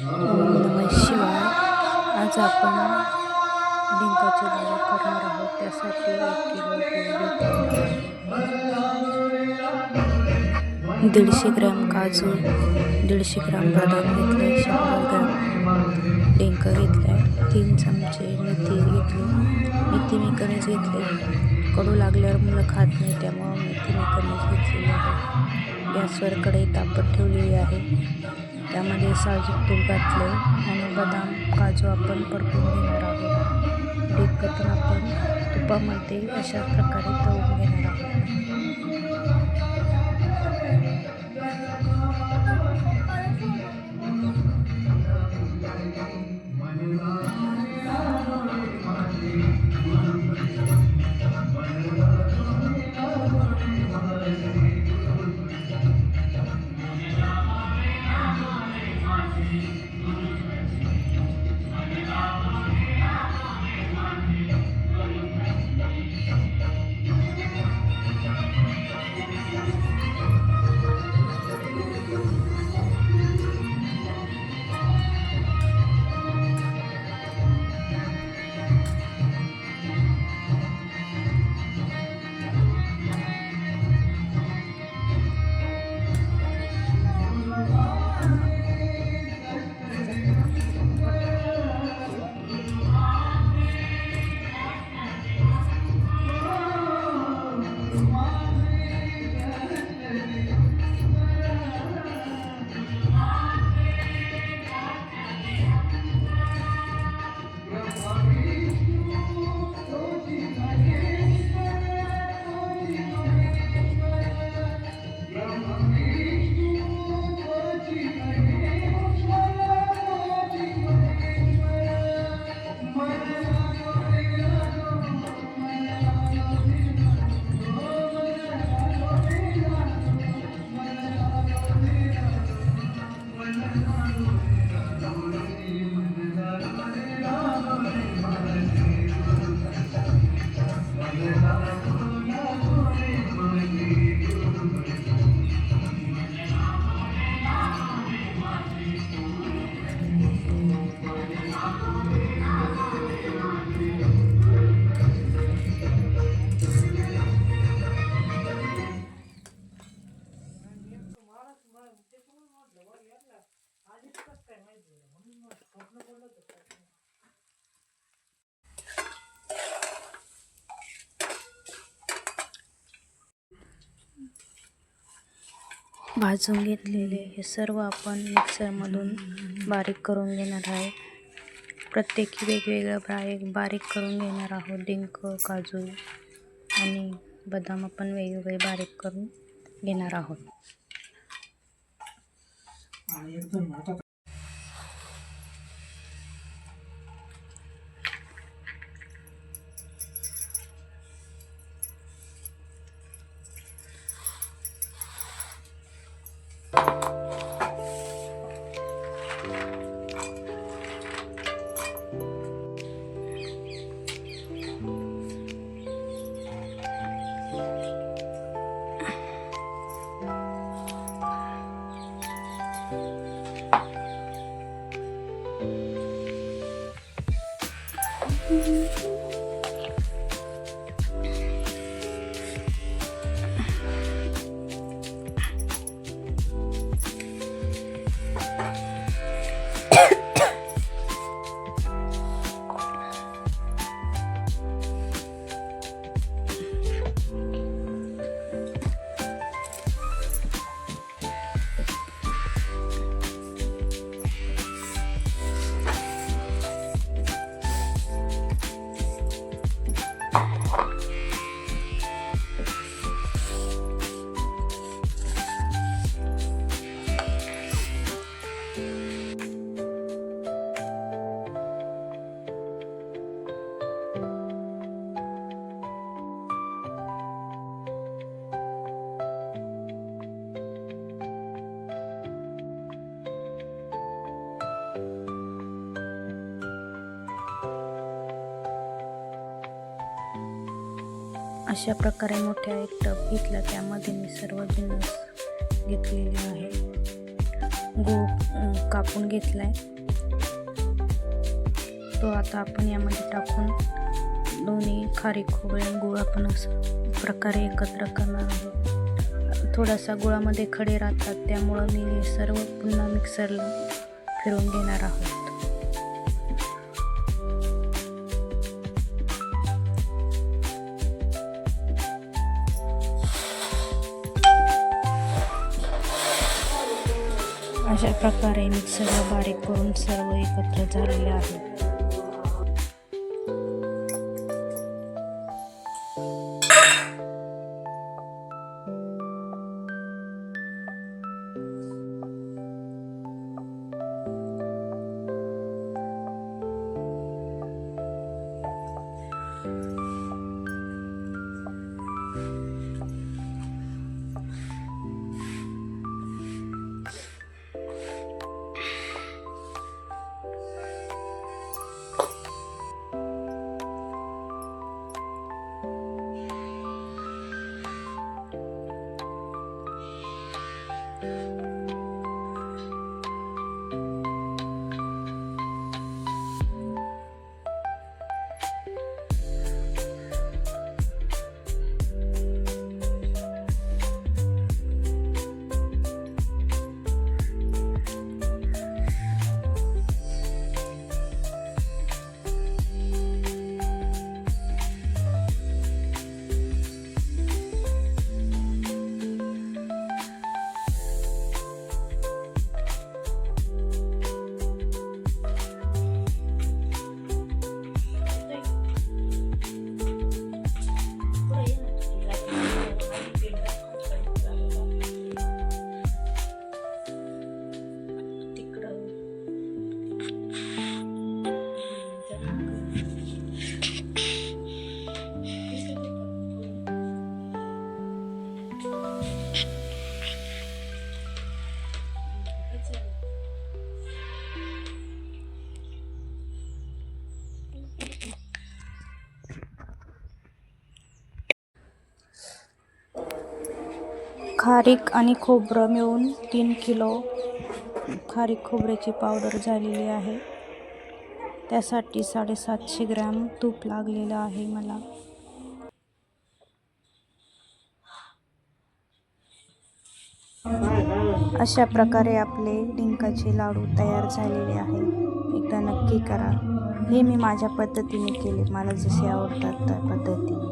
ओम नमः शिवाय. आज आपण डिंकाचे लाडू करणार आहोत. त्यासाठी 1 किलो गूळ घेतलेला आहे, 150 ग्रॅम काजू, 150 ग्रॅम बदाम घेतले, 100 ग्रॅम डिंक घेतलाय, 3 चमचे मेथी घेतली. मेथी मी कमीच घेतली, कडू लागल्यावर मुलं खात नाही, त्यामुळं मेथी मी कमीच घेतलेली आहे. गॅसवर कढई तापत ठेवलेली आहे, त्यामध्ये साजूक तूप घातले आणि बदाम काजू आपण परतून घेणार आहोत. डिंक पण आपण तुपामध्ये अशा प्रकारे तळून घेणार आहोत. भाजून घेतलेले हे सर्व आपण मिक्सरमधून बारीक करून घेणार आहे. प्रत्येकी वेगवेगळं बारीक करून घेणार आहोत. डिंक, काजू आणि बदाम आपण वेगवेगळे बारीक करून घेणार आहोत. अशा प्रकारे मोठ्या एक टब घेतला, त्यामध्ये मी सर्व जिन्नस घेतलेले आहे. गूळ कापून घेतला आहे, तो आता आपण यामध्ये टाकून दोन्ही खारीक खोबरे आणि गूळ आपण असं प्रकारे एकत्र करणार आहोत. थोडासा गुळामध्ये खडे राहतात, त्यामुळं मी सर्व पुन्हा मिक्सरला फिरवून घेणार आहोत. अशा प्रकारे मिक्सरला बारीक करून सर्व एकत्र झालेले आहे. खारीक आणि खोबरं मिळून 3 किलो खारीक खोबऱ्याची पावडर झालेली आहे. त्यासाठी 750 ग्रॅम तूप लागलेलं आहे मला. अशा प्रकारे आपले डिंकाचे लाडू तयार झालेले आहे. एकदा नक्की करा. हे मी माझ्या पद्धतीने केले, मला जसे आवडतात त्या पद्धतीने.